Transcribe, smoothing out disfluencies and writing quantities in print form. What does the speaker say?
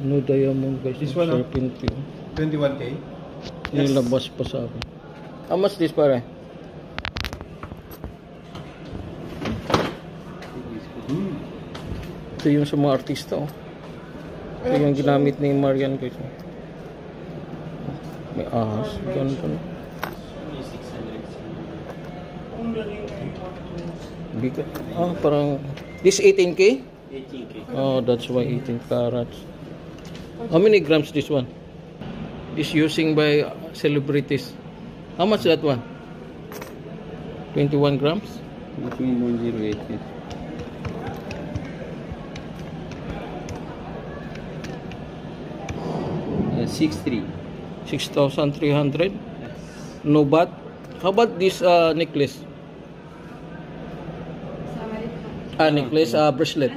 No diamond guys. This one, Serpentine. 21K. Nilabas pa sa akin. How much this pare? Ito yung sa mga artista oh. Ito yung ginamit ni Marian guys. May ahas. Ganito no. Bigat. Ah, parang this 18K? 18K. Oh, that's why 18 carats. How many grams this one? This using by celebrities. How much that one? 21 grams? Between 108. 6,300. 6,300? No bat? How about this necklace? Necklace, bracelet.